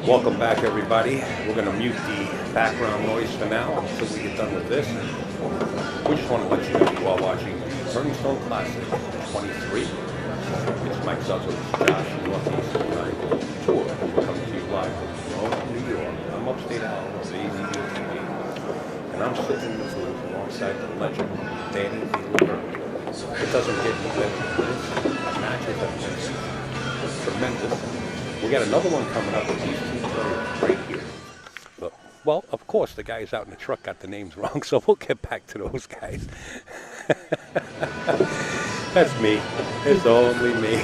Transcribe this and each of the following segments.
Welcome back, everybody. We're going to mute the background noise for now until we get done with this. We just want to let you know you are watching Turning Stone Classic 23. It's Mike Douglas, Josh, Northeast Time Tour. We're coming to you live from Verona, New York. I'm upstate out of AZBTV, and I'm sitting in the booth alongside the legend, Danny DeLaberto. It doesn't get any better than this. The matches have been tremendous. We got another one coming up with these two players right here. But, well, of course, the guys out in the truck got the names wrong, so we'll get back to those guys. That's me. It's only me.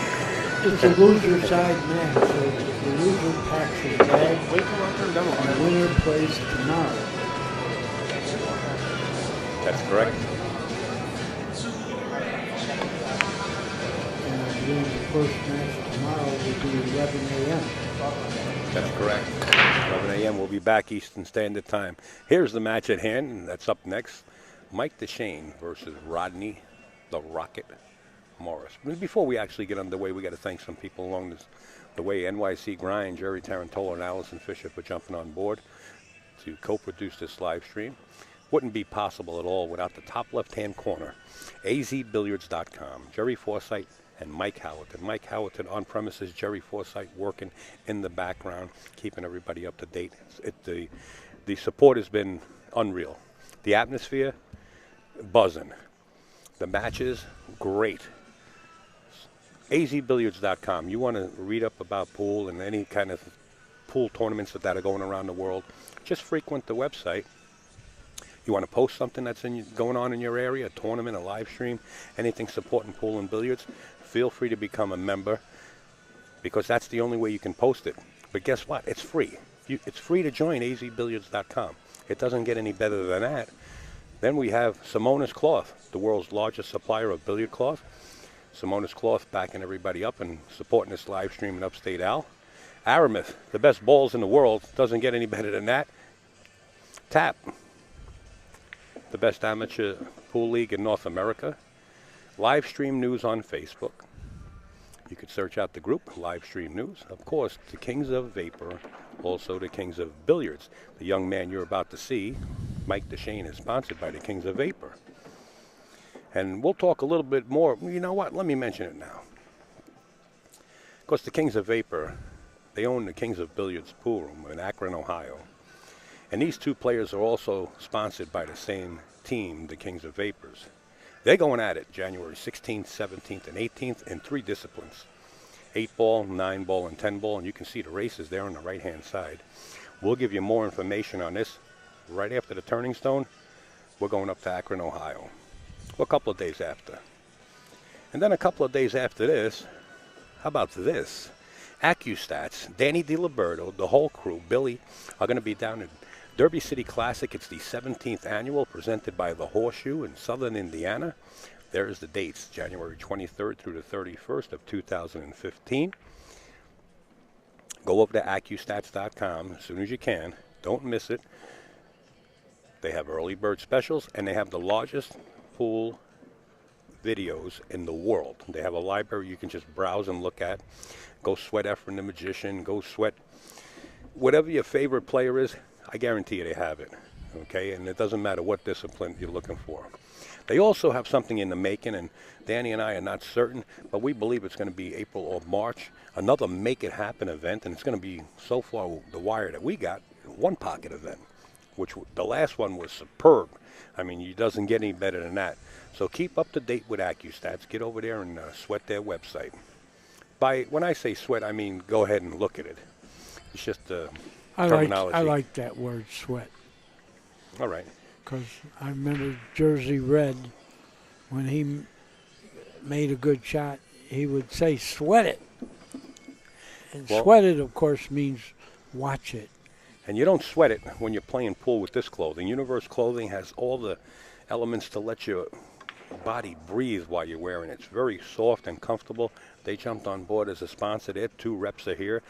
It's a loser side match, so the loser packs his bag, and the winner plays tomorrow. That's correct. And I believe the first match tomorrow will be 11 a.m. That's correct. 11 a.m. We'll be back Eastern Standard Time. Here's the match at hand, and that's up next. Mike Dechaine versus Rodney the Rocket Morris. Before we actually get underway, we got to thank some people along the way. NYC Grind, Jerry Tarantola, and Allison Fisher for jumping on board to co-produce this live stream. Wouldn't be possible at all without the top left-hand corner, azbilliards.com. Jerry Forsythe and Mike Howerton. Mike Howerton on premises, Jerry Forsythe working in the background, keeping everybody up to date. The support has been unreal. The atmosphere, buzzing. The matches, great. azbilliards.com. You want to read up about pool and any kind of pool tournaments that are going around the world, just frequent the website. You want to post something that's going on in your area, a tournament, a live stream, anything supporting pool and billiards, feel free to become a member because that's the only way you can post it. But guess what? It's free. It's free to join azbilliards.com. It doesn't get any better than that. Then we have Simonis Cloth, the world's largest supplier of billiard cloth. Simonis Cloth backing everybody up and supporting this live stream in Upstate Al. Aramis, the best balls in the world. Doesn't get any better than that. Tap, the best amateur pool league in North America. Live stream news on Facebook. You could search out the group, live stream news. Of course, the Kings of Vapor, also the Kings of Billiards. The young man you're about to see, Mike Dechaine, is sponsored by the Kings of Vapor. And we'll talk a little bit more. You know what? Let me mention it now. Of course, the Kings of Vapor, they own the Kings of Billiards pool room in Akron, Ohio. And these two players are also sponsored by the same team, the Kings of Vapors. They're going at it January 16th, 17th, and 18th in 3 disciplines. 8-ball, 9-ball, and 10-ball. And you can see the races there on the right-hand side. We'll give you more information on this right after the Turning Stone. We're going up to Akron, Ohio. Well, a couple of days after. And then a couple of days after this, how about this? AccuStats, Danny DeLaberto, the whole crew, Billy, are going to be down in Derby City Classic. It's the 17th annual, presented by the Horseshoe in Southern Indiana. There's the dates, January 23rd through the 31st of 2015. Go over to AccuStats.com as soon as you can. Don't miss it. They have early bird specials, and they have the largest pool videos in the world. They have a library you can just browse and look at. Go sweat Efren the Magician. Go sweat whatever your favorite player is. I guarantee you they have it, okay? And it doesn't matter what discipline you're looking for. They also have something in the making, and Danny and I are not certain, but we believe it's going to be April or March, another Make It Happen event, and it's going to be, so far, the wire that we got, one pocket event, which the last one was superb. I mean, it doesn't get any better than that. So keep up to date with AccuStats. Get over there and sweat their website. When I say sweat, I mean go ahead and look at it. It's just terminology. I like that word, sweat. All right. Because I remember Jersey Red, when he made a good shot, he would say, sweat it. And sweat it, of course, means watch it. And you don't sweat it when you're playing pool with this clothing. Universe Clothing has all the elements to let your body breathe while you're wearing it. It's very soft and comfortable. They jumped on board as a sponsor. Their 2 reps are here.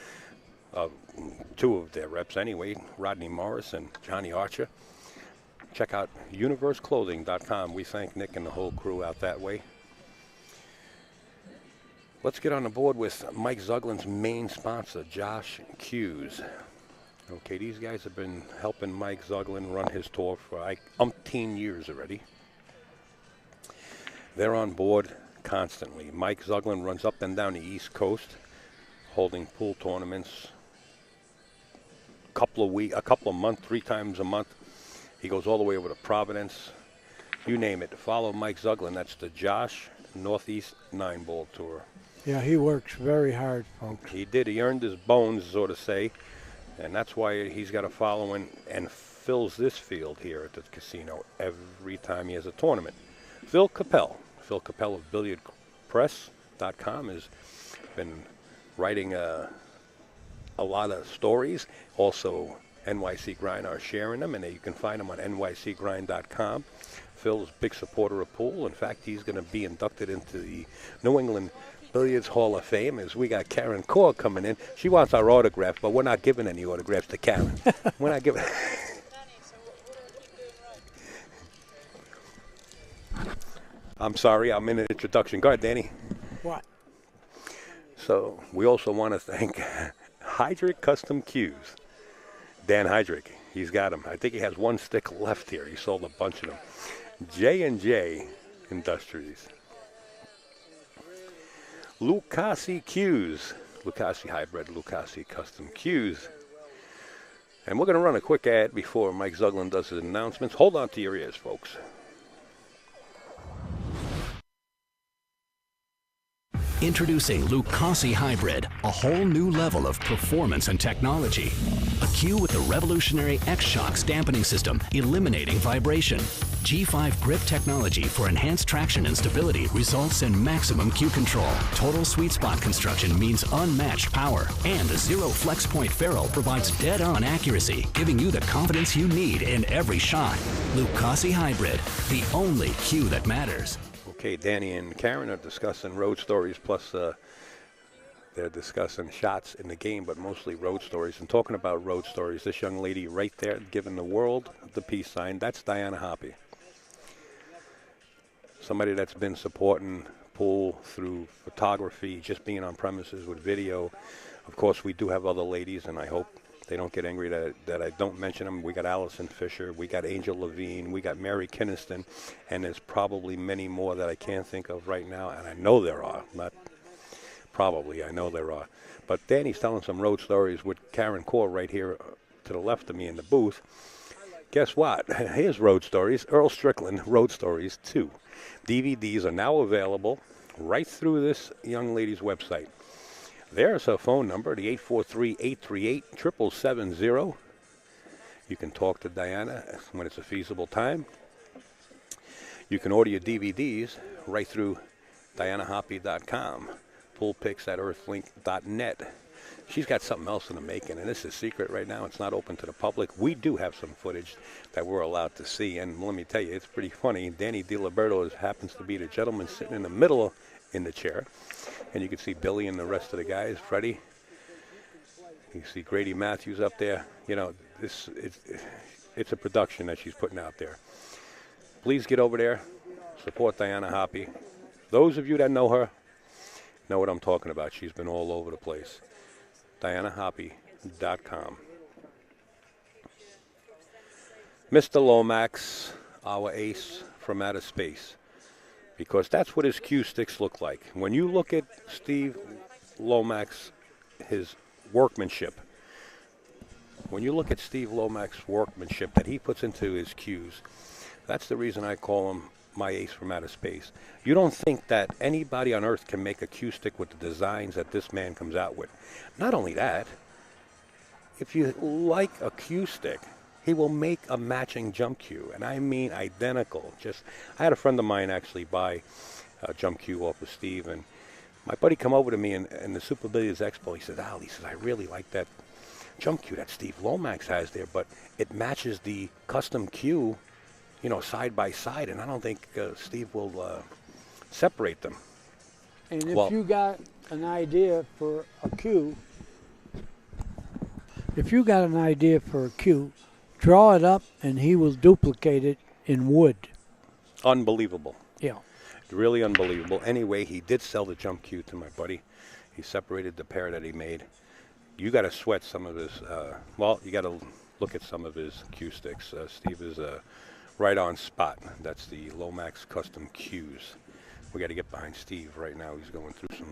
2 of their reps anyway, Rodney Morris and Johnny Archer. Check out universeclothing.com. We thank Nick and the whole crew out that way. Let's get on the board with Mike Zuglin's main sponsor, Josh Hughes. Okay, these guys have been helping Mike Zuglin run his tour for like umpteen years already. They're on board constantly. Mike Zuglin runs up and down the East Coast, holding pool tournaments a couple of months, 3 times a month. He goes all the way over to Providence. You name it. Follow Mike Zuglin. That's the Josh Northeast 9-Ball Tour. Yeah, he works very hard, folks. He did. He earned his bones, so to say. And that's why he's got a following and fills this field here at the casino every time he has a tournament. Phil Capel of BilliardPress.com has been writing a lot of stories. Also, NYC Grind are sharing them, and you can find them on nycgrind.com. Phil's a big supporter of pool. In fact, he's going to be inducted into the New England Billiards Hall of Fame as we got Karen Kaur coming in. She wants our autograph, but we're not giving any autographs to Karen. We're not giving. I'm sorry, I'm in an introduction. Go ahead, Danny. What? So we also want to thank Hydrick Custom Cues. Dan Hydrick, he's got them. I think he has 1 stick left here. He sold a bunch of them. J&J Industries. Lucasi Cues. Lucasi Hybrid, Lucasi Custom Cues. And we're going to run a quick ad before Mike Zuglin does his announcements. Hold on to your ears, folks. Introducing Lucasi Hybrid, a whole new level of performance and technology. A cue with the revolutionary X-Shocks dampening system, eliminating vibration. G5 grip technology for enhanced traction and stability results in maximum cue control. Total sweet spot construction means unmatched power. And the Zero Flex Point ferrule provides dead-on accuracy, giving you the confidence you need in every shot. Lucasi Hybrid, the only cue that matters. Okay, Danny and Karen are discussing road stories, plus they're discussing shots in the game, but mostly road stories. And talking about road stories, this young lady right there giving the world the peace sign, that's Diana Hoppy. Somebody that's been supporting pool through photography, just being on premises with video. Of course, we do have other ladies, and I hope they don't get angry that I don't mention them. We got Allison Fisher, we got Angel Levine, we got Mary Kinniston, and there's probably many more that I can't think of right now, and I know there are. Not probably, I know there are. But Danny's telling some road stories with Karen Kaur right here to the left of me in the booth. Guess what? Here's road stories. Earl Strickland, Road Stories 2. DVDs are now available right through this young lady's website. There's her phone number, the 843-838-7770. You can talk to Diana when it's a feasible time. You can order your DVDs right through DianaHoppy.com, poolpics@earthlink.net. She's got something else in the making, and this is secret right now. It's not open to the public. We do have some footage that we're allowed to see, and let me tell you, it's pretty funny. Danny DiLiberto happens to be the gentleman sitting in the middle in the chair. And you can see Billy and the rest of the guys, Freddie. You see Grady Matthews up there. You know, it's a production that she's putting out there. Please get over there, support Diana Hoppy. Those of you that know her know what I'm talking about. She's been all over the place. DianaHoppy.com. Mr. Lomax, our ace from outer space. Because that's what his cue sticks look like. When you look at Steve Lomax, his workmanship, that he puts into his cues, that's the reason I call him my ace from outer space. You don't think that anybody on earth can make a cue stick with the designs that this man comes out with. Not only that, if you like a cue stick, he will make a matching jump cue, and I mean identical. I had a friend of mine actually buy a jump cue off of Steve, and my buddy come over to me in the Super Billiards Expo. He said, Al, I really like that jump cue that Steve Lomax has there, but it matches the custom cue, side by side, and I don't think Steve will separate them. And if you got an idea for a cue, draw it up, and he will duplicate it in wood. Unbelievable. Yeah. Really unbelievable. Anyway, he did sell the jump cue to my buddy. He separated the pair that he made. You got to sweat some of his, well, you got to look at some of his cue sticks. Steve is right on spot. That's the Lomax Custom Cues. We got to get behind Steve right now. He's going through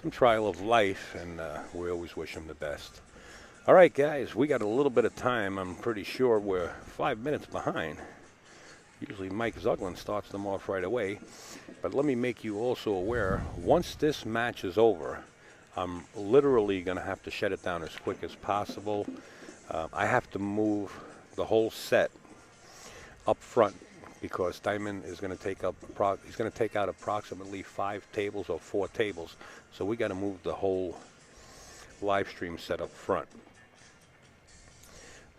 some trial of life, and we always wish him the best. All right, guys, we got a little bit of time. I'm pretty sure we're 5 minutes behind. Usually Mike Zuglin starts them off right away. But let me make you also aware, once this match is over, I'm literally going to have to shut it down as quick as possible. I have to move the whole set up front because Diamond is going to take up he's going to take out approximately 5 tables or 4 tables. So we got to move the whole live stream set up front.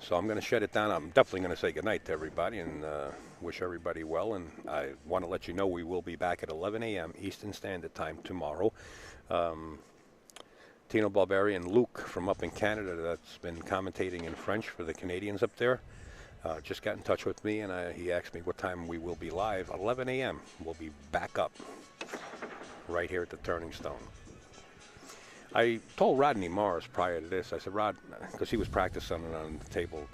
So I'm going to shut it down. I'm definitely going to say goodnight to everybody and wish everybody well. And I want to let you know we will be back at 11 a.m. Eastern Standard Time tomorrow. Tino Barbarian Luke from up in Canada that's been commentating in French for the Canadians up there just got in touch with me, and he asked me what time we will be live. 11 a.m. We'll be back up right here at the Turning Stone. I told Rodney Morris prior to this, I said, Rod, because he was practicing on the table,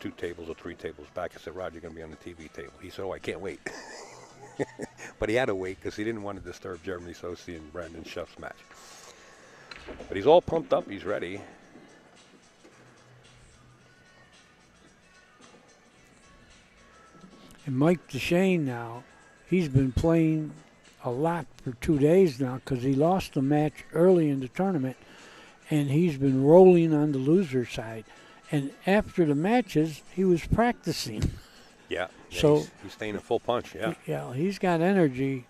2 tables or 3 tables back. I said, Rod, you're going to be on the TV table. He said, oh, I can't wait. But he had to wait because he didn't want to disturb Jeremy Sosi and Brandon Schuff's match. But he's all pumped up. He's ready. And Mike Dechaine now, he's been playing a lot for 2 days now because he lost a match early in the tournament, and he's been rolling on the loser side. And after the matches, he was practicing. Yeah, so he's staying in full punch, yeah. Yeah, he's got energy,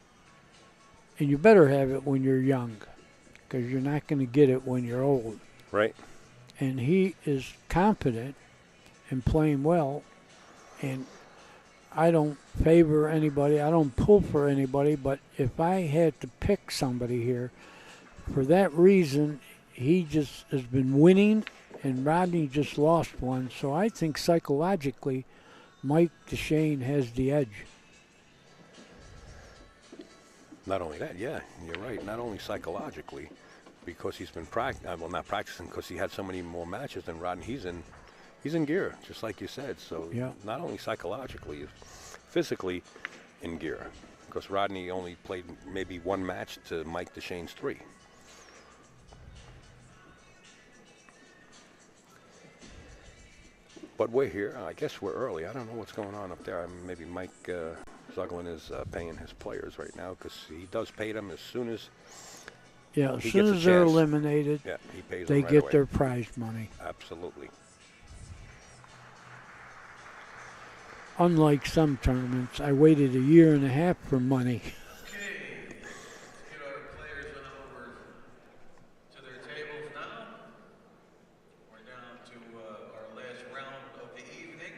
and you better have it when you're young because you're not going to get it when you're old. Right. And he is confident and playing well, and I don't favor anybody. I don't pull for anybody, but if I had to pick somebody here, for that reason, he just has been winning, and Rodney just lost one. So I think psychologically, Mike Dechaine has the edge. Not only that, yeah, you're right. Not only psychologically, because he's been not practicing because he had so many more matches than Rodney. He's in gear, just like you said. So yeah. Not only psychologically, physically in gear. Because Rodney only played maybe 1 match to Mike Dechaine's 3. But we're here. I guess we're early. I don't know what's going on up there. Maybe Mike Zuglin is paying his players right now because he does pay them as soon as as soon as they're eliminated, yeah, he pays they them right get away. their prize money. Absolutely. Unlike some tournaments, I waited 1.5 years for money. Okay, get our players on over to their tables now. We're down to our last round of the evening.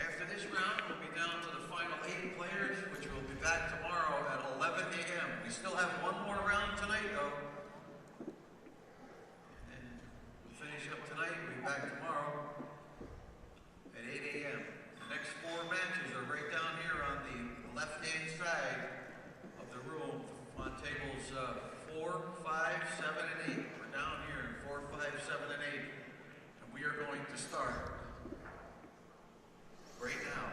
After this round, we'll be down to the final 8 players, which will be back tomorrow at 11 a.m. We still have 1 more round tonight, though. And we'll finish up tonight. We'll be back tomorrow at 8 a.m. The next 4 matches are right down here on the left-hand side of the room on tables 4, 5, 7, and 8. We're down here in 4, 5, 7, and 8. And we are going to start right now.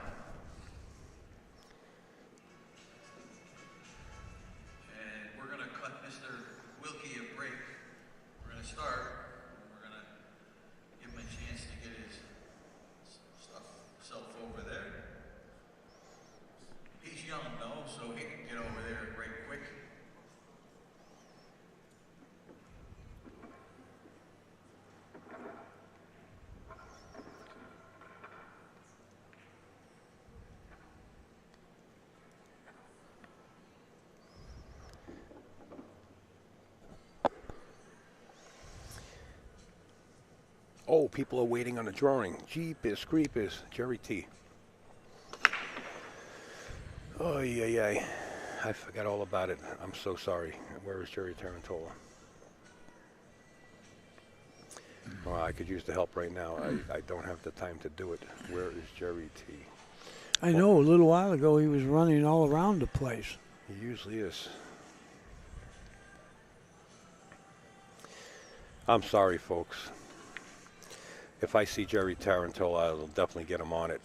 And we're going to cut Mr. Wilkie a break. We're going to start. We're going to give him a chance to get his self over there. He's young though, so he can get over there right quick. Oh, people are waiting on the drawing. Jeepers creepers. Jerry T. Oh, yeah. I forgot all about it. I'm so sorry. Where is Jerry Tarantola? Well, I could use the help right now. I don't have the time to do it. Where is Jerry T? I know a little while ago he was running all around the place. He usually is. I'm sorry, folks. If I see Jerry Tarantola, I'll definitely get him on it.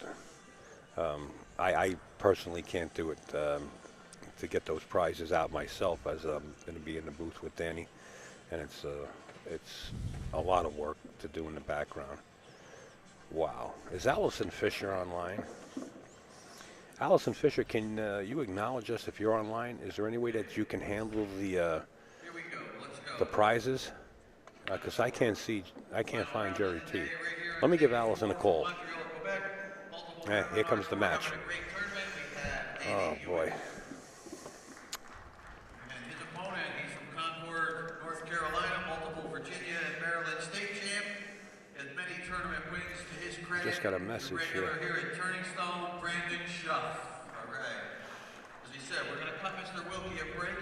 I personally can't do it to get those prizes out myself, as I'm going to be in the booth with Danny, and it's a lot of work to do in the background. Wow. Is Allison Fisher online? Allison Fisher, can you acknowledge us if you're online? Is there any way that you can handle the prizes? Because I can't find Jerry T. Let me give Allison a call. Here comes the match. Oh boy. And his opponent, he's from Concord, North Carolina, multiple Virginia and Maryland state champ, has many tournament wins to his credit. Just got a message regular here. at Turning Stone, Brandon Schuff. All right. As he said, we're going to cut Mr. Wilkie a break.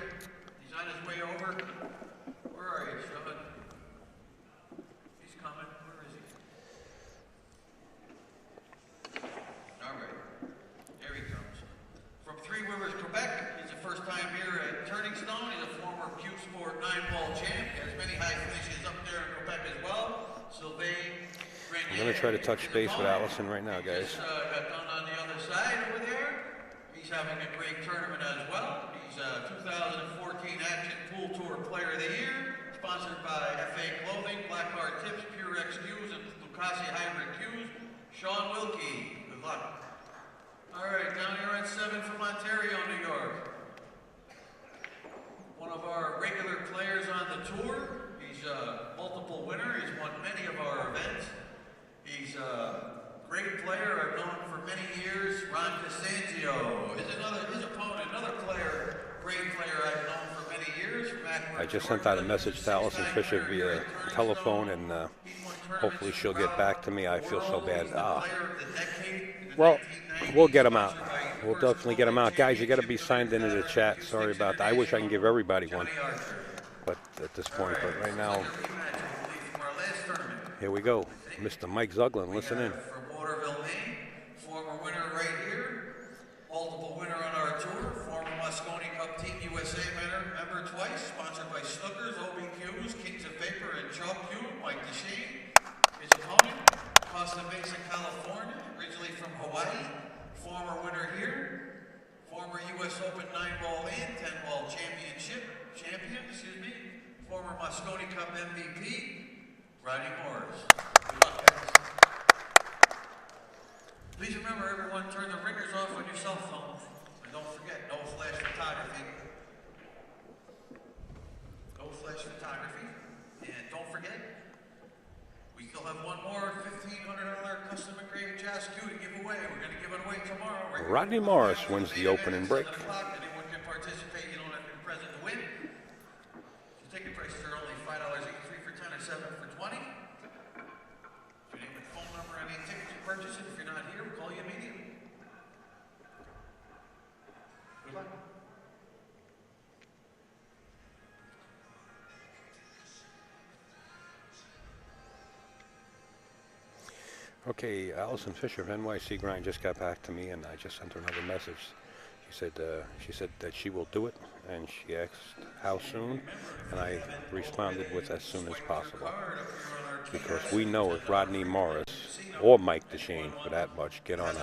He's on his way over. Where are you, Schuff? He's coming. Where is he? All right. There he comes. From Three Rivers, Quebec, he's the first time here at Turning Stone. He's a former Q Sport 9-ball champ. He has many high finishes up there in Quebec as well. Sylvain Grenier. I'm going to try to touch base with Allison right now, guys. Got done on the other side over there. He's having a great tournament as well. He's a 2014 Action Pool Tour Player of the Year, sponsored by FA Clothing, Blackheart Tips, Pure X Qs, and Lucasi Hybrid Qs. Sean Wilkie, good luck. All right, down here at 7 from Ontario, New York. One of our regular players on the tour. He's a multiple winner. He's won many of our events. He's a great player. I've known him for many years. Ron Costanzo is his opponent, another player, great player I've known for many years. I just sent out a message to Allison Fisher via telephone, and hopefully she'll get back to me. I feel so bad. Well, we'll get them out. We'll definitely get them out. Guys, you got to be signed into the chat. Sorry about that. I wish I can give everybody one, but at this point, but right now, here we go. Mr. Mike Zuglin, listen in. From Waterville, Maine, former winner right here, multiple winner on our tour, former Moscone Cup Team USA member twice, sponsored by Snookers, OBQs, Kings of Vapor, and Chalk Cube, Mike Dechaine. His opponent, Costa Mesa, California, originally from Hawaii, former winner here, former U.S. Open 9-ball and 10-ball champion, former Moscone Cup MVP, Rodney Morris. Good luck, guys. Please remember, everyone, turn the ringers off on your cell phones. And don't forget, no flash photography. No flash photography. And don't forget, we still have one more $1,500 custom engraved Jazz Q to give away. We're going to give it away tomorrow. Rodney Morris wins the opening break. Anyone can participate. You don't have to be present to win. The ticket prices are only $5 each, 3 for 10 or 7 for 20. Your name and phone number on any tickets you purchase. If you're not here, we'll call you immediately. Good luck. Okay, Allison Fisher of NYC Grind just got back to me, and I just sent her another message. She said that she will do it, and she asked how soon, and I responded with as soon as possible, because we know if Rodney Morris or Mike Dechaine, for that much, get on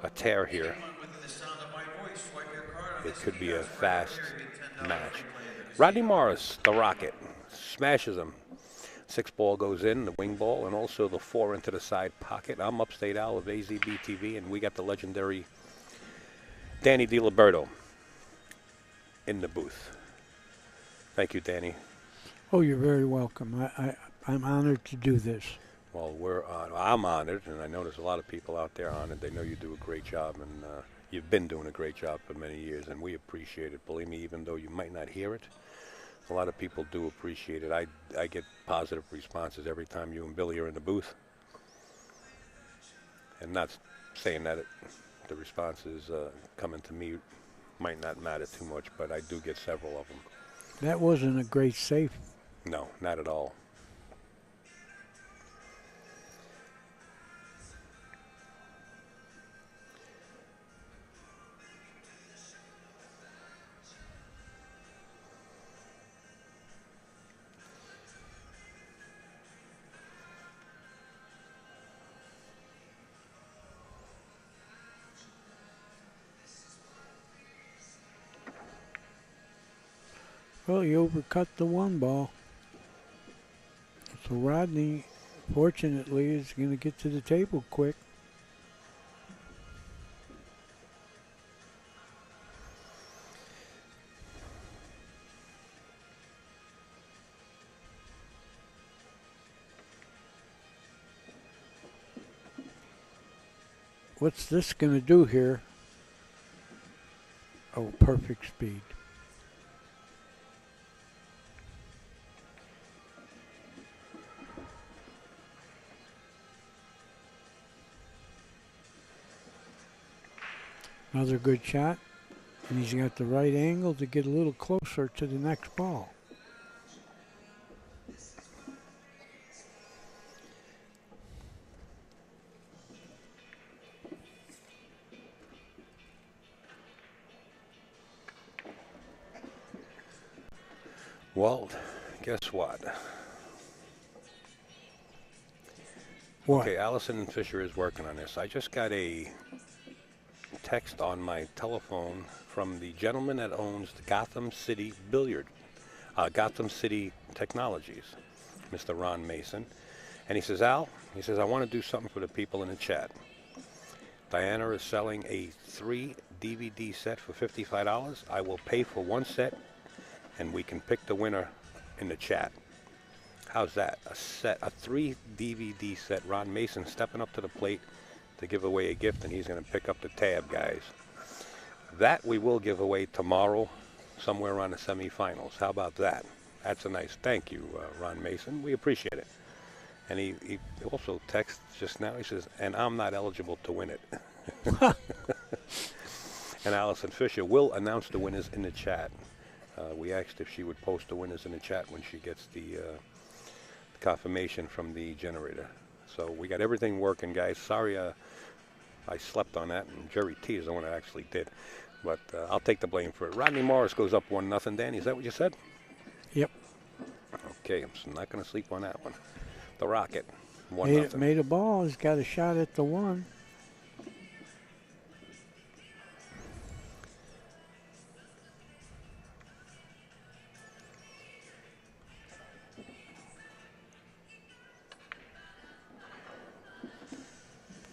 a tear here, it could be a fast match. Rodney Morris, the Rocket, smashes him. 6 ball goes in, the wing ball, and also the 4 into the side pocket. I'm Upstate Al of AZB TV, and we got the legendary Danny DiLiberto in the booth. Thank you, Danny. Oh, you're very welcome. I'm honored to do this. Well, I'm honored, and I know there's a lot of people out there honored. They know you do a great job, and you've been doing a great job for many years, and we appreciate it. Believe me, even though you might not hear it, a lot of people do appreciate it. I get positive responses every time you and Billy are in the booth. And not saying that the responses coming to me might not matter too much, but I do get several of them. That wasn't a great safe. No, not at all. Well, he overcut the 1 ball. So Rodney, fortunately, is going to get to the table quick. What's this going to do here? Oh, perfect speed. Another good shot. And he's got the right angle to get a little closer to the next ball. Well, guess what? What? Okay, Allison Fisher is working on this. I just got a text on my telephone from the gentleman that owns the Gotham City Gotham City Technologies, Mr. Ron Mason. And he says, Al, he says, I want to do something for the people in the chat. Diana is selling a 3 DVD set for $55. I will pay for 1 set, and we can pick the winner in the chat. How's that? A 3 DVD set. Ron Mason stepping up to the plate to give away a gift, and he's going to pick up the tab, guys. That we will give away tomorrow, somewhere around the semifinals. How about that? That's a nice thank you, Ron Mason. We appreciate it. And he also texts just now. He says, and I'm not eligible to win it. And Allison Fisher will announce the winners in the chat. We asked if she would post the winners in the chat when she gets the confirmation from the generator. So we got everything working, guys. Sorry I slept on that, and Jerry T is the one that actually did. But I'll take the blame for it. Rodney Morris goes up 1-0, Danny. Is that what you said? Yep. Okay, I'm not going to sleep on that one. The Rocket, 1-0. Made a ball. He's got a shot at the 1.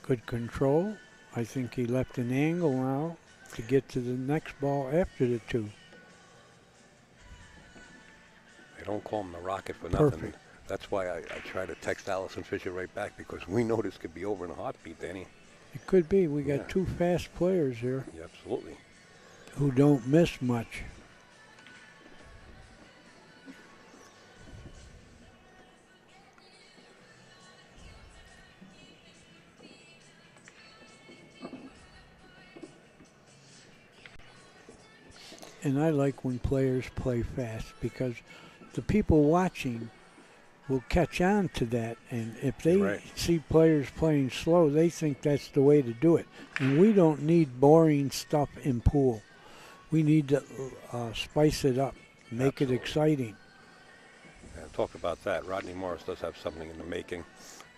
Good control. I think he left an angle now to get to the next ball after the 2. They don't call him the Rocket for Perfect. nothing. That's why I try to text Allison Fisher right back, because we know this could be over in a heartbeat, Danny. It could be. We got 2 fast players here Yeah, absolutely. who don't miss much. And I like when players play fast, because the people watching will catch on to that. And if they see players playing slow, they think that's the way to do it. And we don't need boring stuff in pool. We need to spice it up, make it exciting. Yeah, talk about that. Rodney Morris does have something in the making,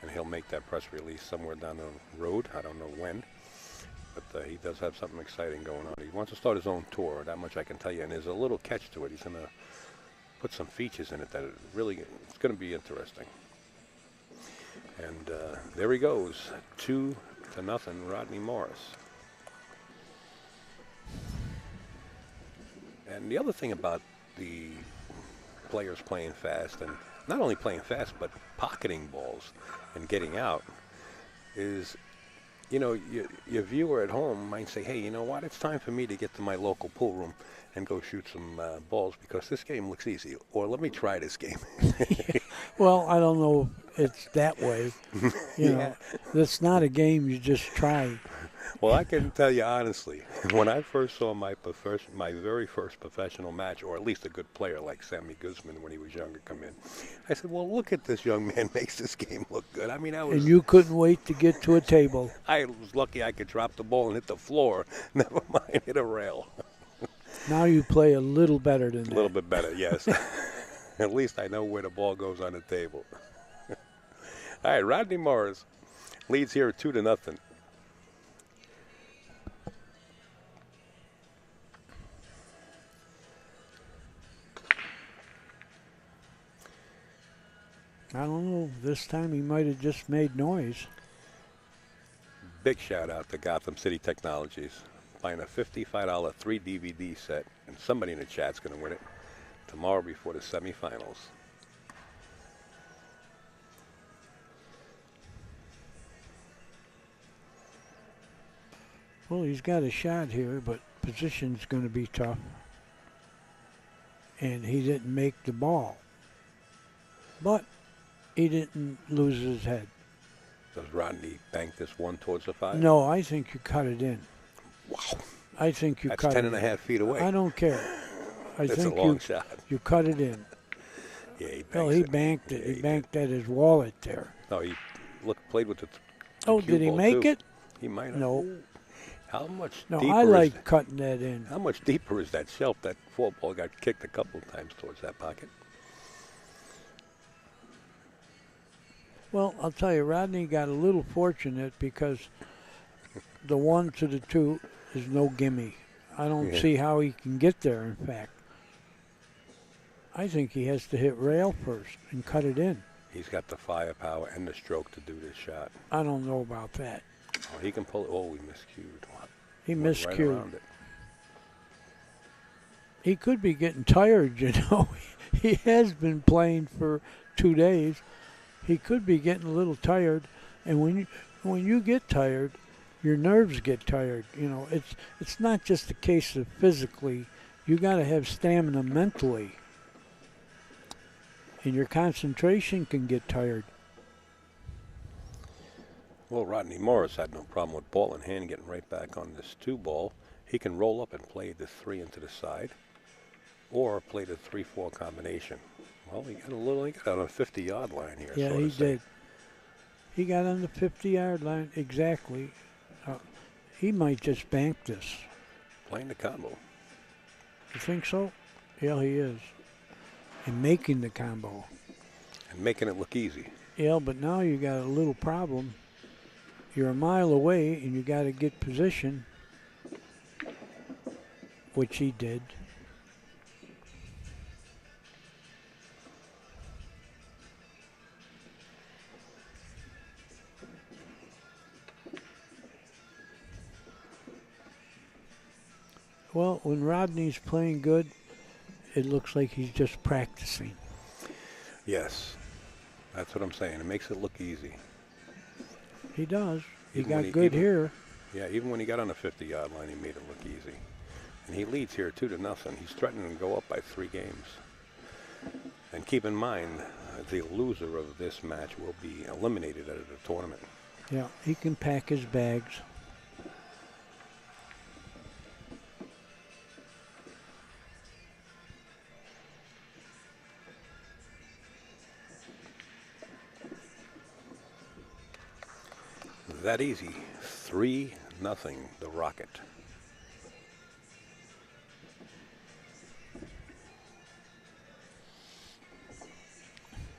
and he'll make that press release somewhere down the road. I don't know when. But he does have something exciting going on. He wants to start his own tour, that much I can tell you. And there's a little catch to it. He's going to put some features in it that it's going to be interesting. And there he goes, 2-0, Rodney Morris. And the other thing about the players playing fast, and not only playing fast, but pocketing balls and getting out, is, you know, your viewer at home might say, hey, you know what, it's time for me to get to my local pool room and go shoot some balls, because this game looks easy. Or let me try this game. Well, I don't know if it's that way. You know, it's not a game you just try. Well, I can tell you honestly, when I first saw my very first professional match, or at least a good player like Sammy Guzman when he was younger come in, I said, well, look at this young man makes this game look good. I mean, And you couldn't wait to get to a table. I was lucky I could drop the ball and hit the floor, never mind hit a rail. Now you play a little better than that. A little bit better, yes. At least I know where the ball goes on the table. All right, Rodney Morris leads here 2-0. I don't know. This time he might have just made noise. Big shout out to Gotham City Technologies. Buying a $55 3 DVD set, and somebody in the chat's going to win it tomorrow before the semifinals. Well, he's got a shot here, but position's going to be tough. And he didn't make the ball. But he didn't lose his head. Does Rodney bank this one towards the 5? No, I think you cut it in. Wow. I think you That's cut 10 it and a in. half feet away. I don't care. I That's think a long shot. you cut it in. Yeah, he banks Well, he it. banked it. Yeah, he banked at his wallet there. No, he played with the Oh, cue did he ball, make too. it? He might have. No. How much No, deeper I is like cutting that in. How much deeper is that shelf? That 4 ball got kicked a couple of times towards that pocket. Well, I'll tell you, Rodney got a little fortunate because the 1 to the 2 is no gimme. I don't see how he can get there, in fact. I think he has to hit rail first and cut it in. He's got the firepower and the stroke to do this shot. I don't know about that. Oh, he can pull it. Oh, he miscued. What? He Went miscued. right around it. He could be getting tired, you know. He has been playing for 2 days. He could be getting a little tired, and when you get tired, your nerves get tired. You know, it's not just a case of physically. You got to have stamina mentally, and your concentration can get tired. Well, Rodney Morris had no problem with ball in hand getting right back on this 2 ball. He can roll up and play the 3 into the side, or play the 3-4 combination. Well, he got on a 50-yard line here. Yeah, so he to say. did. He got on the 50-yard line exactly. He might just bank this. Playing the combo. You think so? Yeah, he is. And making the combo. And making it look easy. Yeah, but now you got a little problem. You're a mile away, and you got to get position, which he did. Well, when Rodney's playing good, it looks like he's just practicing. Yes. That's what I'm saying. It makes it look easy. He does. He Even got when good here. Yeah, even when he got on the 50-yard line, he made it look easy. And he leads here 2-0. He's threatening to go up by 3 games. And keep in mind, the loser of this match will be eliminated out of the tournament. Yeah, he can pack his bags. That easy. 3-0, the Rocket.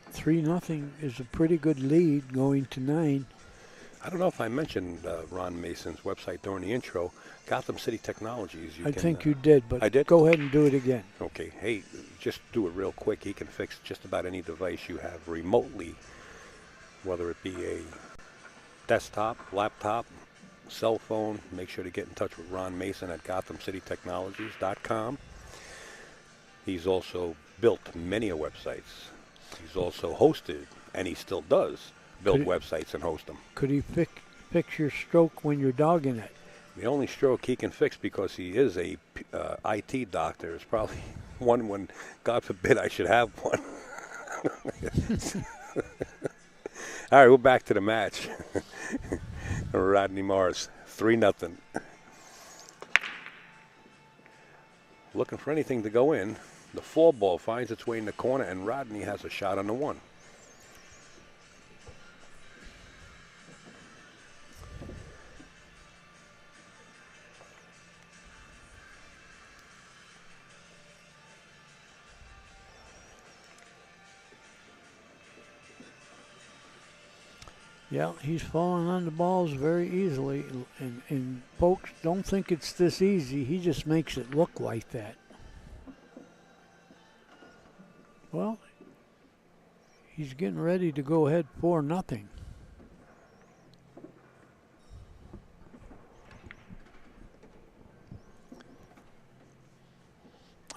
Three nothing is a pretty good lead going to 9. I don't know if I mentioned Ron Mason's website during the intro, Gotham City Technologies. I think you did, but I did? Go ahead and do it again. Okay. Hey, just do it real quick. He can fix just about any device you have remotely, whether it be a desktop, laptop, cell phone. Make sure to get in touch with Ron Mason at GothamCityTechnologies.com. He's also built many websites. He's also hosted, and he still does, build websites and host them. Could he fix your stroke when you're dogging it? The only stroke he can fix, because he is a IT doctor, is probably one when, God forbid, I should have one. All right, we're back to the match. Rodney Morris, 3-0. Looking for anything to go in. The 4 ball finds its way in the corner, and Rodney has a shot on the 1. Yeah, he's falling on the balls very easily. And folks, don't think it's this easy. He just makes it look like that. Well, He's getting ready to go ahead 4-0.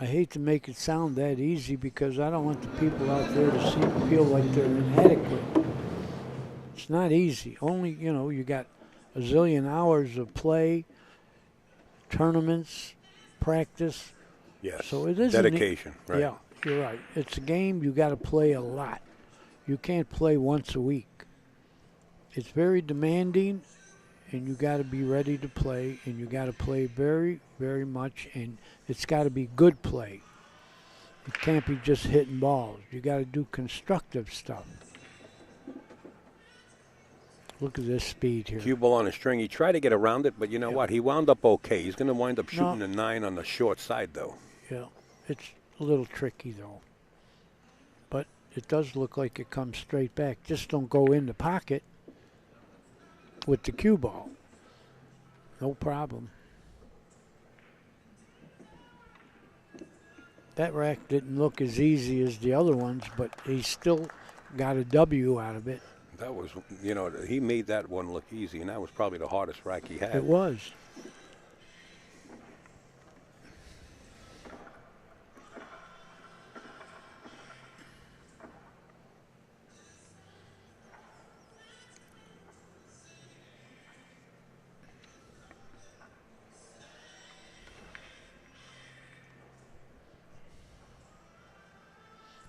I hate to make it sound that easy because I don't want the people out there to feel like they're inadequate. It's not easy. Only, you got a zillion hours of play, tournaments, practice. Yes. So it is dedication, right? Yeah, you're right. It's a game you got to play a lot. You can't play once a week. It's very demanding, and you got to be ready to play, and you got to play very, very much, and it's got to be good play. It can't be just hitting balls. You got to do constructive stuff. Look at this speed here. Cue ball on a string. He tried to get around it, but you know what? He wound up okay. He's going to wind up shooting a 9 on the short side, though. Yeah, it's a little tricky, though. But it does look like it comes straight back. Just don't go in the pocket with the cue ball. No problem. That rack didn't look as easy as the other ones, but he still got a W out of it. That was, he made that one look easy, and that was probably the hardest rack he had. It was.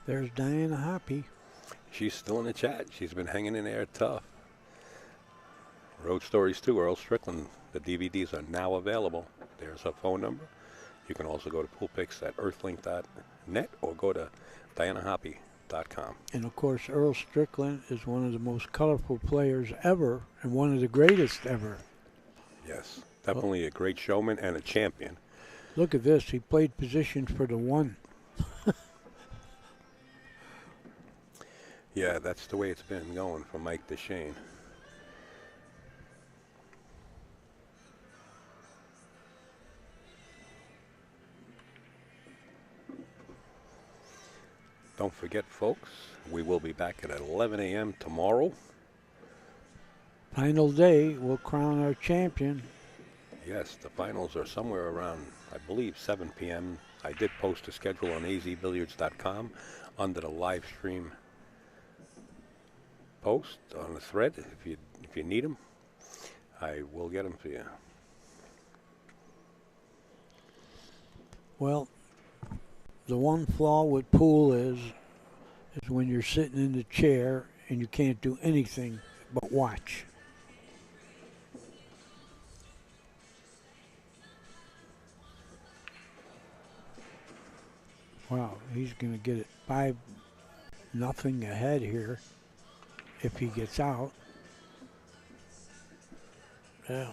There's Diana Hoppy. She's still in the chat. She's been hanging in there tough. Road Stories 2, Earl Strickland. The DVDs are now available. There's her phone number. You can also go to poolpicks at earthlink.net or go to dianahoppy.com. And, of course, Earl Strickland is one of the most colorful players ever and one of the greatest ever. Yes, definitely a great showman and a champion. Look at this. He played position for the 1. Yeah, that's the way it's been going for Mike Dechaine. Don't forget, folks, we will be back at 11 a.m. tomorrow. Final day, we'll crown our champion. Yes, the finals are somewhere around, I believe, 7 p.m. I did post a schedule on azbilliards.com under the live stream post on the thread. If you need them, I will get them for you. Well, the one flaw with pool is when you're sitting in the chair and you can't do anything but watch. Wow, he's going to get it 5-0 ahead here if he gets out. Yeah.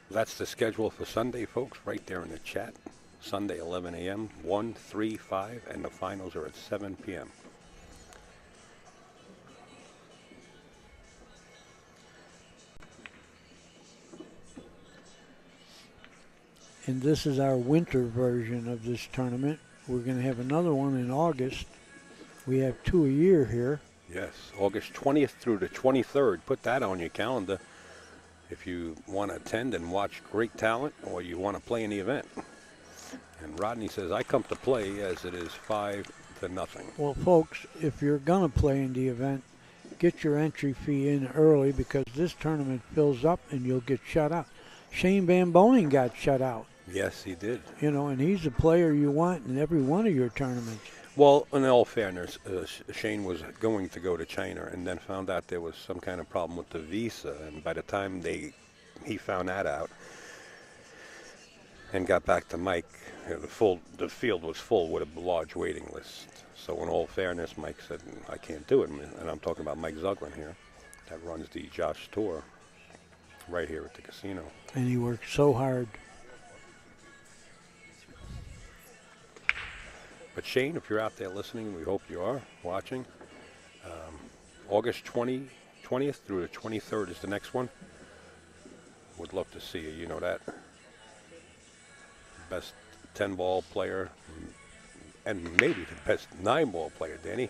That's the schedule for Sunday, folks, right there in the chat. Sunday, 11 a.m., 1, 3, 5, and the finals are at 7 p.m. And this is our winter version of this tournament. We're going to have another one in August. We have 2 a year here. Yes, August 20th through the 23rd. Put that on your calendar if you want to attend and watch great talent or you want to play in the event. And Rodney says, I come to play as it is 5-0. Well, folks, if you're going to play in the event, get your entry fee in early because this tournament fills up and you'll get shut out. Shane Van Boening got shut out. Yes, he did. You know, and he's a player you want in every one of your tournaments. Well, in all fairness, Shane was going to go to China and then found out there was some kind of problem with the visa. And by the time he found that out and got back to Mike, the field was full with a large waiting list. So in all fairness, Mike said, I can't do it. And I'm talking about Mike Zuglin here that runs the Josh Tour right here at the casino. And he worked so hard. But Shane, if you're out there listening, we hope you are watching. August 20th through the 23rd is the next one. Would love to see you. You know that. Best 10-ball player, and maybe the best 9-ball player, Danny.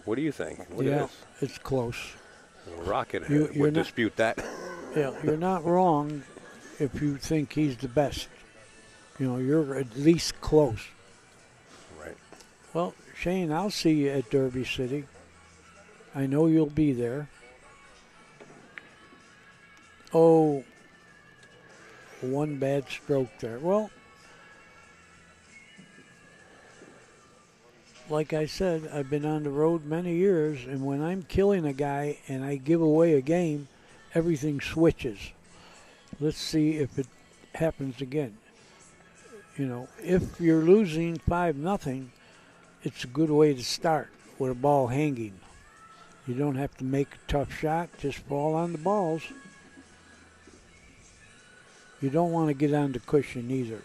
What do you think? Look Yeah, at it's close. this. Rocket You're would not- dispute that. Yeah, you're not wrong if you think he's the best. You know, you're at least close. Right. Well, Shane, I'll see you at Derby City. I know you'll be there. Oh, one bad stroke there. Well, like I said, I've been on the road many years, and when I'm killing a guy and I give away a game, everything switches. Let's see if it happens again. You know, if you're losing 5-0, it's a good way to start with a ball hanging. You don't have to make a tough shot, just fall on the balls. You don't want to get on the cushion either.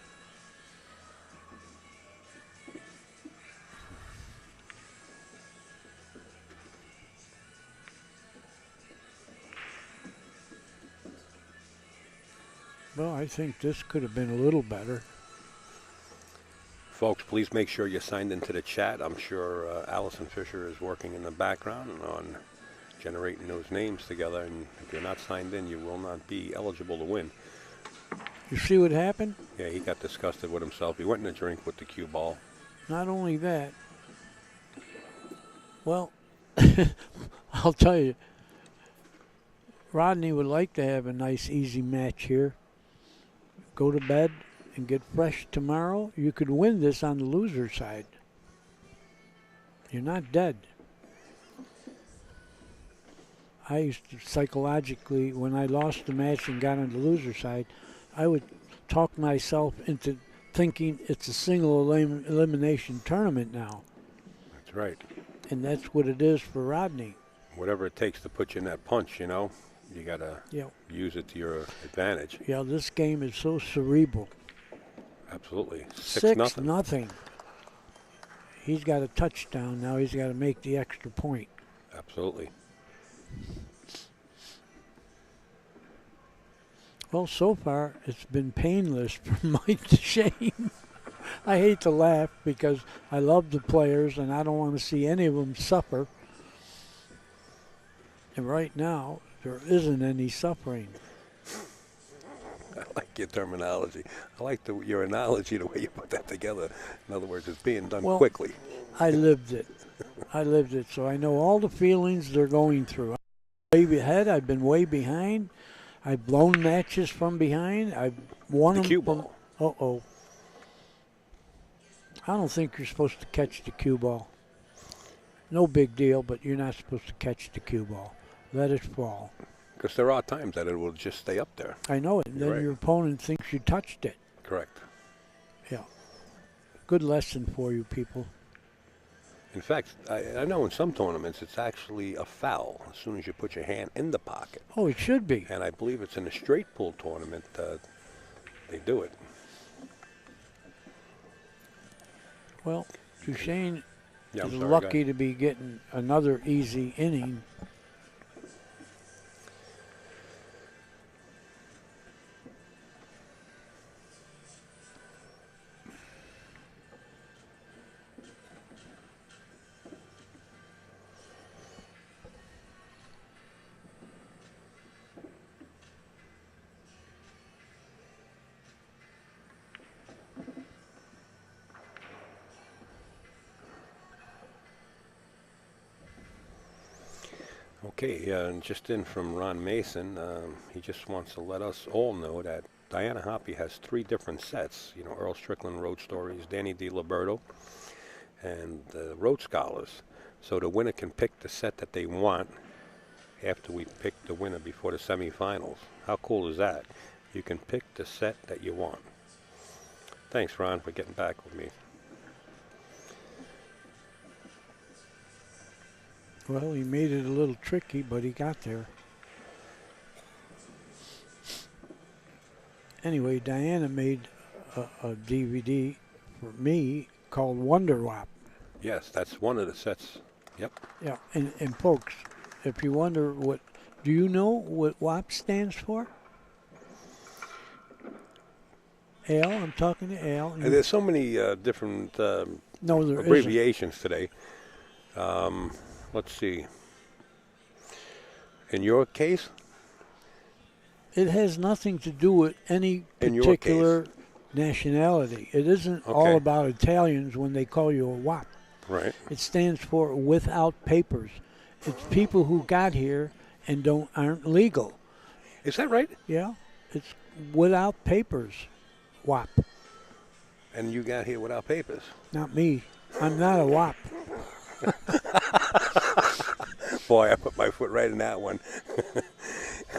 Well, I think this could have been a little better. Folks, please make sure you're signed into the chat. I'm sure Allison Fisher is working in the background on generating those names together. And if you're not signed in, you will not be eligible to win. You see what happened? Yeah, he got disgusted with himself. He went in a drink with the cue ball. Not only that, well, I'll tell you, Rodney would like to have a nice, easy match here. Go to bed and get fresh tomorrow. You could win this on the loser side. You're not dead. I used to psychologically, when I lost the match and got on the loser side, I would talk myself into thinking it's a single elimination tournament now. That's right. And that's what it is for Rodney. Whatever it takes to put you in that punch, you know, you got to use it to your advantage. Yeah, this game is so cerebral. Absolutely. 6-0. He's got a touchdown. Now he's got to make the extra point. Absolutely. Well, so far, it's been painless for Mike Dechaine. I hate to laugh because I love the players and I don't want to see any of them suffer. And right now, there isn't any suffering. I like your terminology. I like your analogy, the way you put that together. In other words, it's being done quickly. I lived it. I lived it, so I know all the feelings they're going through. I'm way ahead. I've been way behind. I've blown matches from behind. I've won them. The cue ball. Uh-oh. I don't think you're supposed to catch the cue ball. No big deal, but you're not supposed to catch the cue ball. Let it fall. Because there are times that it will just stay up there. I know it. And then your opponent thinks you touched it. Correct. Yeah. Good lesson for you people. In fact, I know in some tournaments it's actually a foul as soon as you put your hand in the pocket. Oh, it should be. And I believe it's in a straight pull tournament they do it. Well, Dechaine is Sorry, lucky to be getting another easy inning. Okay, and just in from Ron Mason, he just wants to let us all know that Diana Hoppy has 3 different sets. You know, Earl Strickland Road Stories, Danny DiLiberto, and Road Scholars. So the winner can pick the set that they want after we pick the winner before the semifinals. How cool is that? You can pick the set that you want. Thanks, Ron, for getting back with me. Well, he made it a little tricky, but he got there. Anyway, Diana made a DVD for me called Wonder Wop. Yes, that's one of the sets. Yep. Yeah, and folks, if you wonder do you know what WAP stands for? Al, I'm talking to Al. And there's so many different No, there abbreviations today. Let's see. In your case? It has nothing to do with any particular nationality. It isn't all about Italians when they call you a WAP. Right. It stands for without papers. It's people who got here and aren't legal. Is that right? Yeah. It's without papers. WAP. And you got here without papers? Not me. I'm not a WAP. Boy, I put my foot right in that one.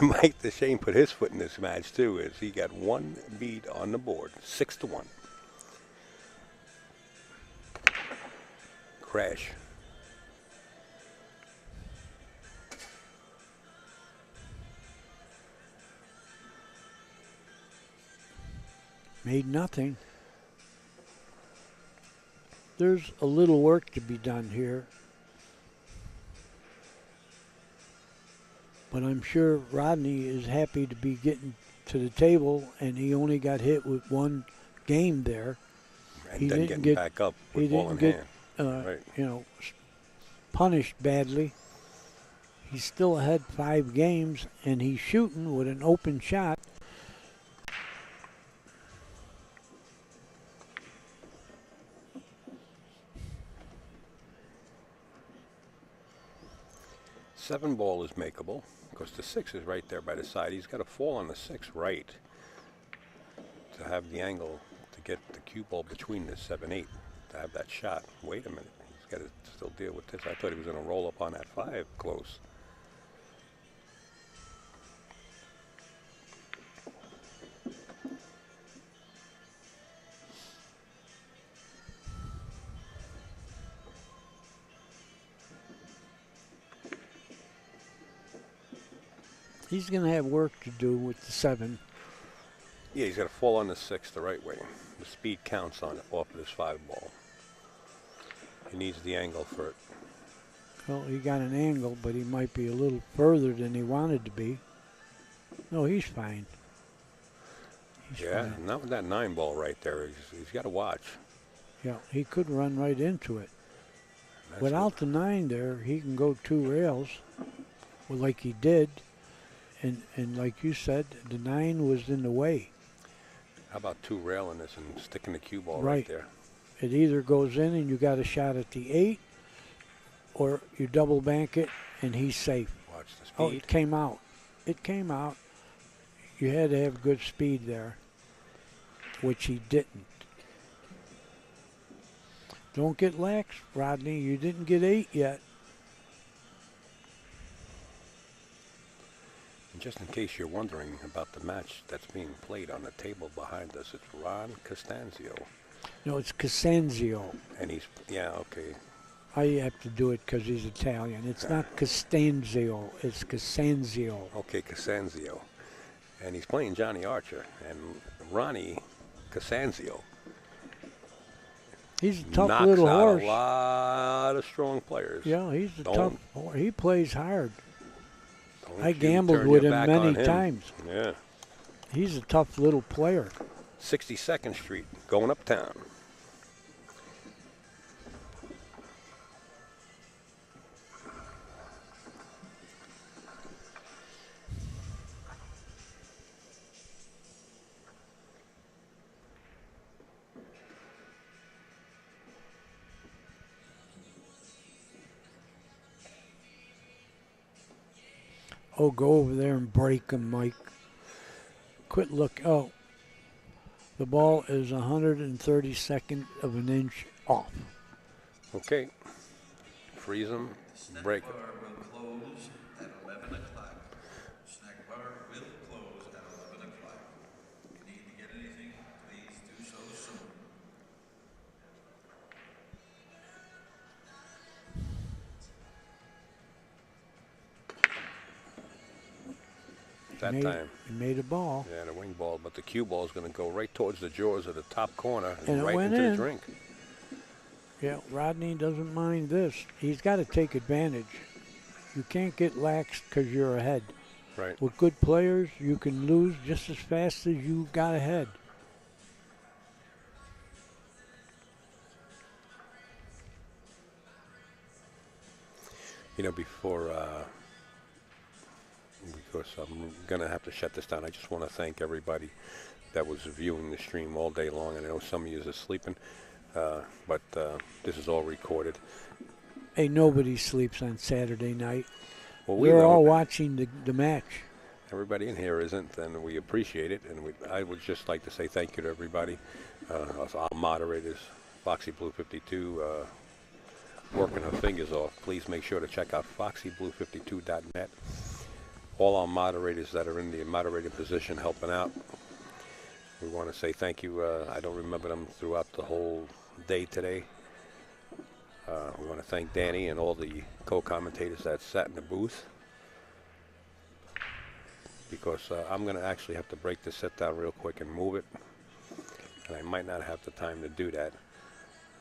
Mike Dechaine put his foot in this match, too, as he got one bead on the board, 6-1. Crash. Made nothing. There's a little work to be done here. But I'm sure Rodney is happy to be getting to the table, and he only got hit with one game there. And then getting back up with ball in hand. Right. Punished badly. He's still ahead 5 games, and he's shooting with an open shot. Seven ball is makeable because the 6 is right there by the side. He's got to fall on the 6 right to have the angle to get the cue ball between the 7-8 to have that shot. Wait a minute. He's got to still deal with this. I thought he was going to roll up on that 5 close. He's going to have work to do with the 7. Yeah, he's got to fall on the 6 the right way. The speed counts on it off of this 5 ball. He needs the angle for it. Well, he got an angle, but he might be a little further than he wanted to be. No, he's fine. He's fine. Not with that 9 ball right there. He's got to watch. Yeah, he could run right into it. Without the 9 there, he can go 2 rails, like he did. And like you said, the 9 was in the way. How about 2 railing this and sticking the cue ball right there? It either goes in and you got a shot at the 8, or you double bank it and he's safe. Watch the speed. Oh, it came out. It came out. You had to have good speed there, which he didn't. Don't get lax, Rodney. You didn't get 8 yet. Just in case you're wondering about the match that's being played on the table behind us, it's Ron Costanzo. No, it's Costanzo. And he's, okay. I have to do it because he's Italian. It's not Costanzo, it's Costanzo. Okay, Costanzo. And he's playing Johnny Archer and Ronnie Costanzo. He's a tough little horse. Knocks out a lot of strong players. Yeah, he's a tough horse. He plays hard. I gambled with him many times. Yeah. He's a tough little player. 62nd Street, going uptown. Oh, go over there and break him, Mike. Quit look. Oh, the ball is 132nd of an inch off. Okay. Freeze him. Break Snack bar will close at 11 o'clock. Snack bar will close at 11 o'clock. If you need to get anything, please do so soon. Time. He made a ball. Yeah, the wing ball, but the cue ball is going to go right towards the jaws of the top corner and right went into in. the drink. Yeah, Rodney doesn't mind this. He's got to take advantage. You can't get lax because you're ahead. Right. With good players, you can lose just as fast as you got ahead. Before, because I'm going to have to shut this down, I just want to thank everybody that was viewing the stream all day long. And I know some of you are sleeping, but this is all recorded. Hey, nobody sleeps on Saturday night. Well, We're all watching the match. Everybody in here isn't, and we appreciate it. And I would just like to say thank you to everybody. Our moderators, Foxy Blue 52, working her fingers off. Please make sure to check out foxyblue52.net. All our moderators that are in the moderating position helping out. We want to say thank you. I don't remember them throughout the whole day today. We want to thank Danny and all the co-commentators that sat in the booth, because I'm going to actually have to break the set down real quick and move it, and I might not have the time to do that.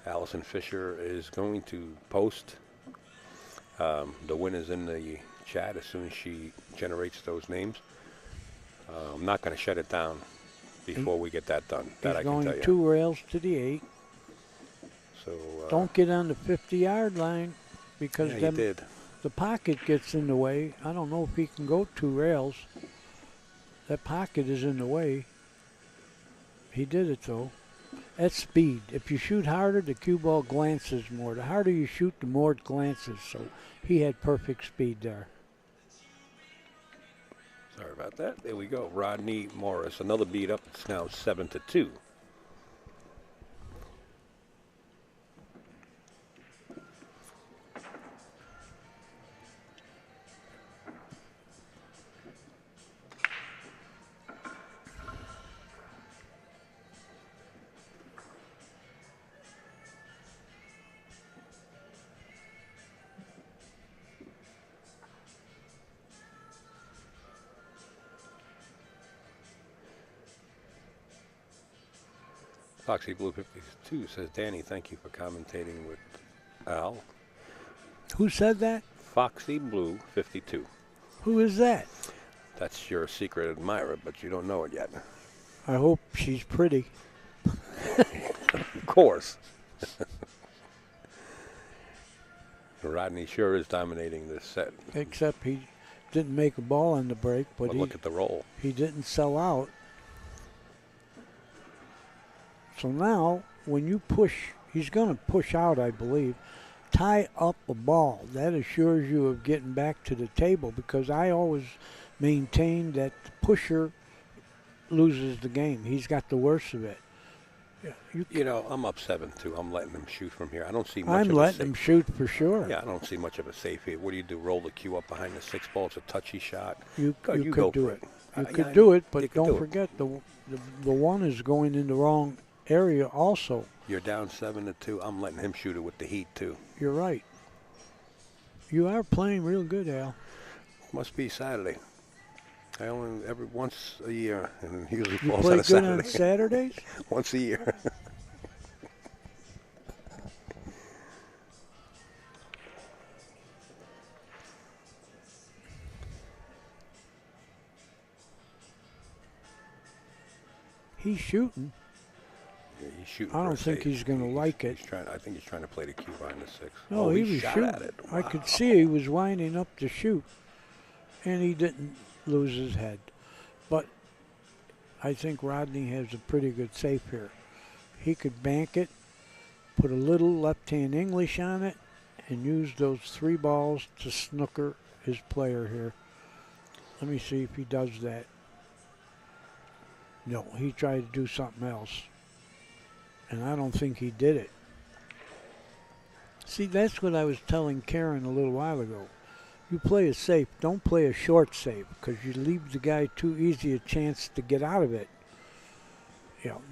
Allison Fisher is going to post the winners in the chat as soon as she generates those names. I'm not going to shut it down before we get that done. That I can tell you. He's going 2 rails to the 8. So don't get on the 50-yard line, because he did. The pocket gets in the way. I don't know if he can go 2 rails. That pocket is in the way. He did it, though. That's speed. If you shoot harder, the cue ball glances more. The harder you shoot, the more it glances. So he had perfect speed there. Sorry about that. There we go. Rodney Morris. Another beat up. It's now 7-2. Foxy Blue 52 says, Danny, thank you for commentating with Al. Who said that? Foxy Blue 52. Who is that? That's your secret admirer, but you don't know it yet. I hope she's pretty. Of course. Rodney sure is dominating this set. Except he didn't make a ball on the break, but look at the roll. He didn't sell out. So now, when you push, he's going to push out, I believe, tie up a ball. That assures you of getting back to the table, because I always maintain that the pusher loses the game. He's got the worst of it. Yeah, I'm up 7-2. I'm letting him shoot from here. I don't see much I'm of letting him shoot for sure. Yeah, I don't see much of a safe here. What do you do? Roll the cue up behind the 6 ball? It's a touchy shot. You could do it. You could yeah, do it, but don't forget the one is going in the wrong area also. You're down 7-2. I'm letting him shoot it with the heat too. You're right. You are playing real good, Al. Must be Saturday. I only every once a year, and it usually you falls play on a good Saturday. On Saturdays? Once a year. He's shooting. Yeah, he's shooting. I don't think he's going to like it. I think he's trying to play the cue behind the 6. No, he was shot shooting. At it. Wow. I could see he was winding up to shoot, and he didn't lose his head. But I think Rodney has a pretty good safe here. He could bank it, put a little left-hand English on it, and use those 3 balls to snooker his player here. Let me see if he does that. No, he tried to do something else. And I don't think he did it. See, that's what I was telling Karen a little while ago. You play a safe, don't play a short safe, because you leave the guy too easy a chance to get out of it.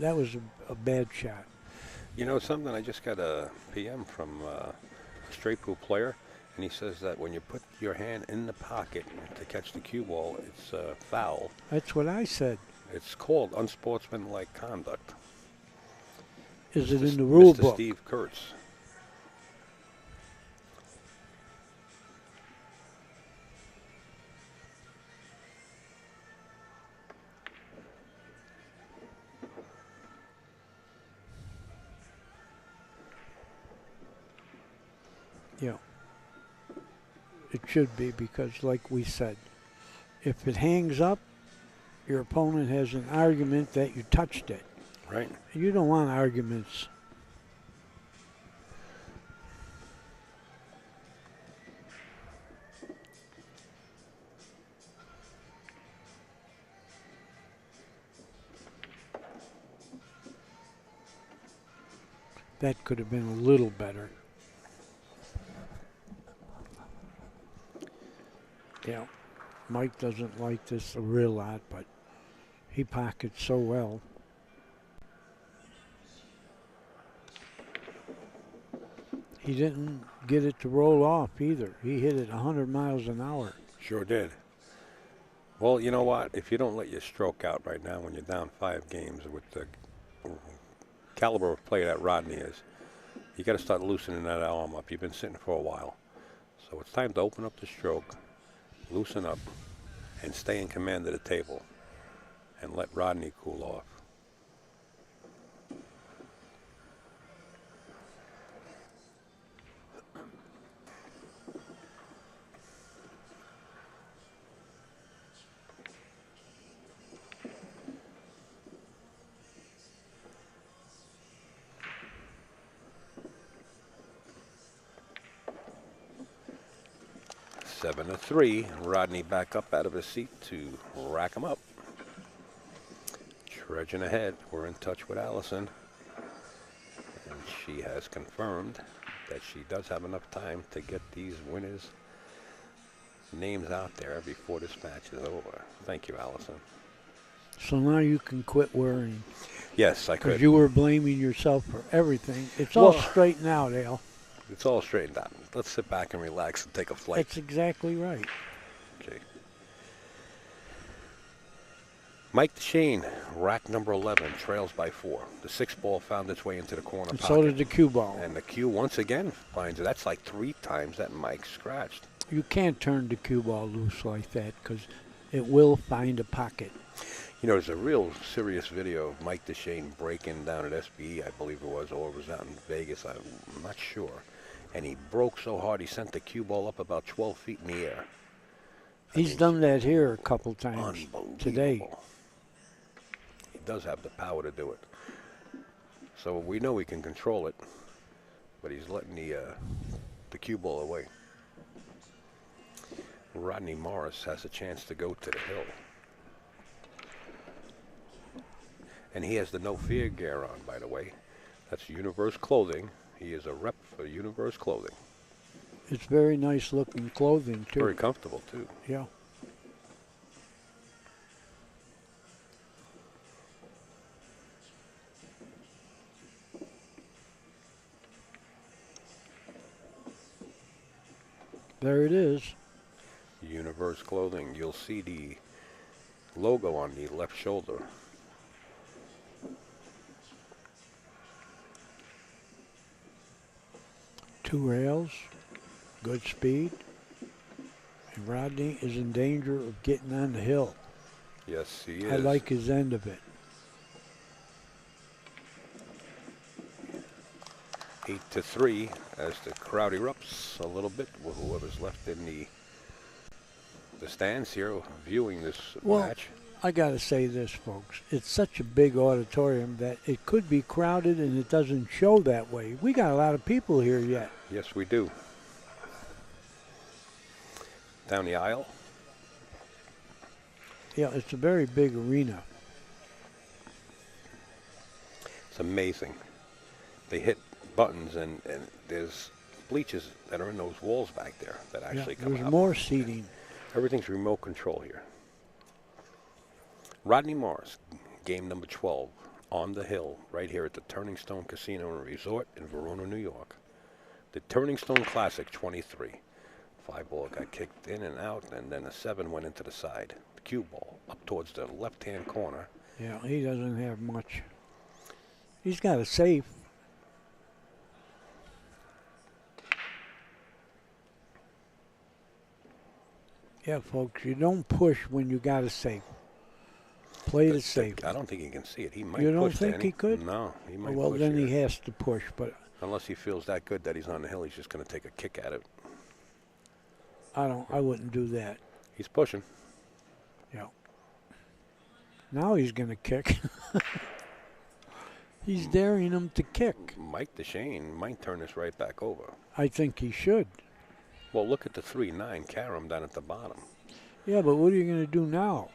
That was a bad shot. You know something? I just got a PM from a straight pool player, and he says that when you put your hand in the pocket to catch the cue ball, it's foul. That's what I said. It's called unsportsmanlike conduct. Is it in the rule Mr. book? Steve Kurtz. Yeah. It should be, because like we said, if it hangs up, your opponent has an argument that you touched it. Right. You don't want arguments. That could have been a little better. Yeah, Mike doesn't like this a real lot, but he pockets so well. He didn't get it to roll off either. He hit it 100 miles an hour. Sure did. Well, you know what? If you don't let your stroke out right now when you're down 5 games with the caliber of play that Rodney is, you got to start loosening that arm up. You've been sitting for a while. So it's time to open up the stroke, loosen up, and stay in command of the table and let Rodney cool off. Seven to 3. Rodney back up out of his seat to rack him up. Trudging ahead. We're in touch with Allison. And she has confirmed that she does have enough time to get these winners' names out there before this match is over. Thank you, Allison. So now you can quit worrying. Yes, I could. Because you were blaming yourself for everything. It's all straightened out, Al. It's all straightened out. Let's sit back and relax and take a flight. That's exactly right. Okay. Mike Dechaine, rack number 11, trails by 4. The 6 ball found its way into the corner And pocket. so did the cue ball. And the cue once again finds it. That's like 3 times that Mike scratched. You can't turn the cue ball loose like that because it will find a pocket. You know, there's a real serious video of Mike Dechaine breaking down at SBE, I believe it was, or it was out in Vegas, I'm not sure. And he broke so hard he sent the cue ball up about 12 feet in the air. He's done that here a couple times today. He does have the power to do it. So we know he can control it, but he's letting the cue ball away. Rodney Morris has a chance to go to the hill. And he has the no fear gear on, by the way. That's Universe Clothing. He is a rep for Universe Clothing. It's very nice looking clothing, too. Very comfortable, too. Yeah. There it is. Universe Clothing. You'll see the logo on the left shoulder. Two rails, good speed, and Rodney is in danger of getting on the hill. Yes, he is. I like his end of it. 8-3 as the crowd erupts a little bit with whoever's left in the stands here viewing this match. I got to say this, folks. It's such a big auditorium that it could be crowded and it doesn't show that way. We got a lot of people here yet. Yes, we do. Down the aisle. Yeah, it's a very big arena. It's amazing. They hit buttons and there's bleachers that are in those walls back there that actually come out. There's more seating. Everything's remote control here. Rodney Morris, game number 12, on the hill, right here at the Turning Stone Casino and Resort in Verona, New York. The Turning Stone Classic XXIII. 5 ball got kicked in and out, and then a 7 went into the side. The cue ball up towards the left-hand corner. Yeah, he doesn't have much. He's got a safe. Yeah, folks, you don't push when you got a safe. Play it safe. I don't think he can see it. He might. You don't think he could? No, he might. Well, push then here. he has to push, but Unless he feels that good that he's on the hill, he's just going to take a kick at it. I wouldn't do that. He's pushing. Yeah. Now he's going to kick. He's daring him to kick. Mike Dechaine might turn this right back over. I think he should. Well, look at the 3-9 carom down at the bottom. Yeah, but what are you going to do now?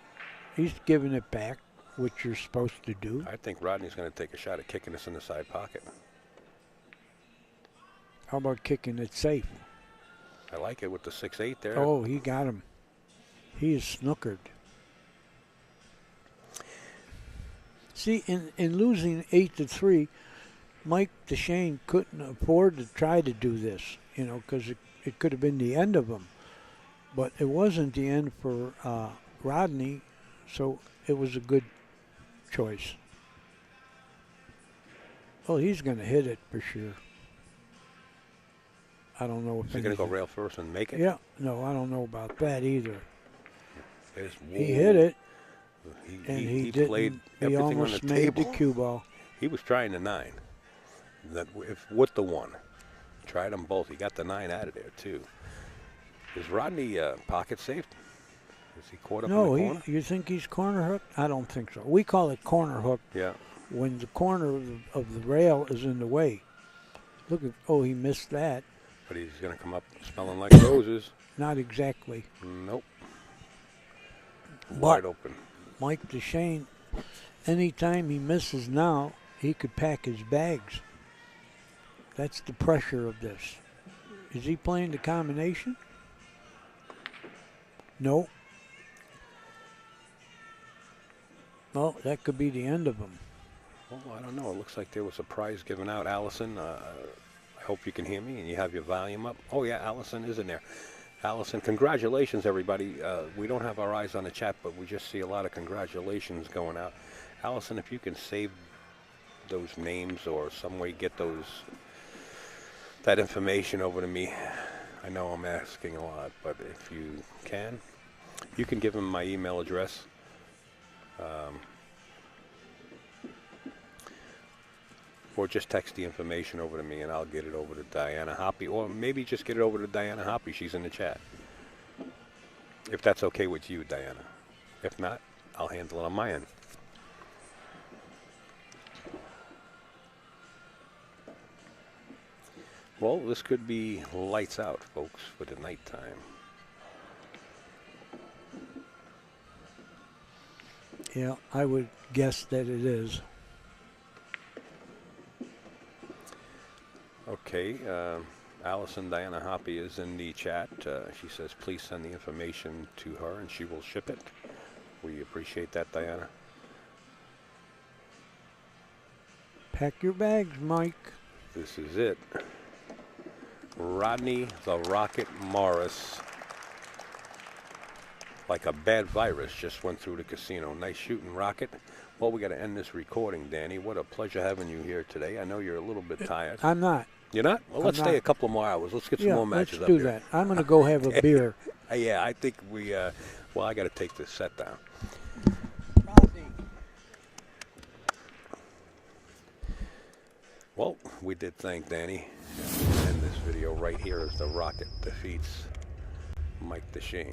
He's giving it back, which you're supposed to do. I think Rodney's going to take a shot at kicking this in the side pocket. How about kicking it safe? I like it with the 6-8 there. Oh, he got him. He is snookered. See, in losing 8-3, Mike Dechaine couldn't afford to try to do this, you know, because it could have been the end of him. But it wasn't the end for Rodney, so it was a good choice. Oh, he's going to hit it for sure. I don't know if Is he going to go rail first and make it? Yeah, no, I don't know about that either. He hit it. He didn't. played He everything almost on the made table. the cue ball. He was trying the 9. With the 1. Tried them both. He got the 9 out of there, too. Is Rodney pocket safe? Is he caught up in the corner? You think he's corner hooked? I don't think so. We call it corner hook Yeah. when the corner of the rail is in the way. Look at, he missed that. But he's going to come up smelling like roses. Not exactly. Nope. Wide open. Mike Dechaine, anytime he misses now, he could pack his bags. That's the pressure of this. Is he playing the combination? No. Well, that could be the end of him. Well, I don't know. It looks like there was a prize given out. Allison, I hope you can hear me and you have your volume up. Oh, yeah, Allison is in there. Allison, congratulations, everybody. We don't have our eyes on the chat, but we just see a lot of congratulations going out. Allison, if you can save those names or some way get that information over to me. I know I'm asking a lot, but if you can give him my email address. Or just text the information over to me and I'll get it over to Diana Hoppy. Or maybe just get it over to Diana Hoppy. She's in the chat. If that's okay with you, Diana. If not, I'll handle it on my end. Well, this could be lights out, folks, for the nighttime. Yeah, I would guess that it is. Okay, Allison Diana Hoppy is in the chat. She says, please send the information to her and she will ship it. We appreciate that, Diana. Pack your bags, Mike. This is it. Rodney the Rocket Morris, like a bad virus, just went through the casino. Nice shooting, Rocket. Well, we got to end this recording, Danny. What a pleasure having you here today. I know you're a little bit tired. I'm not. You're not? Well, let's stay a couple more hours. Let's get some more matches let's do up here. that. I'm going to go have a beer. Yeah, I think we, well, I got to take this set down. Well, we did thank Danny. And we'll end this video right here as the Rocket defeats Mike Dechaine.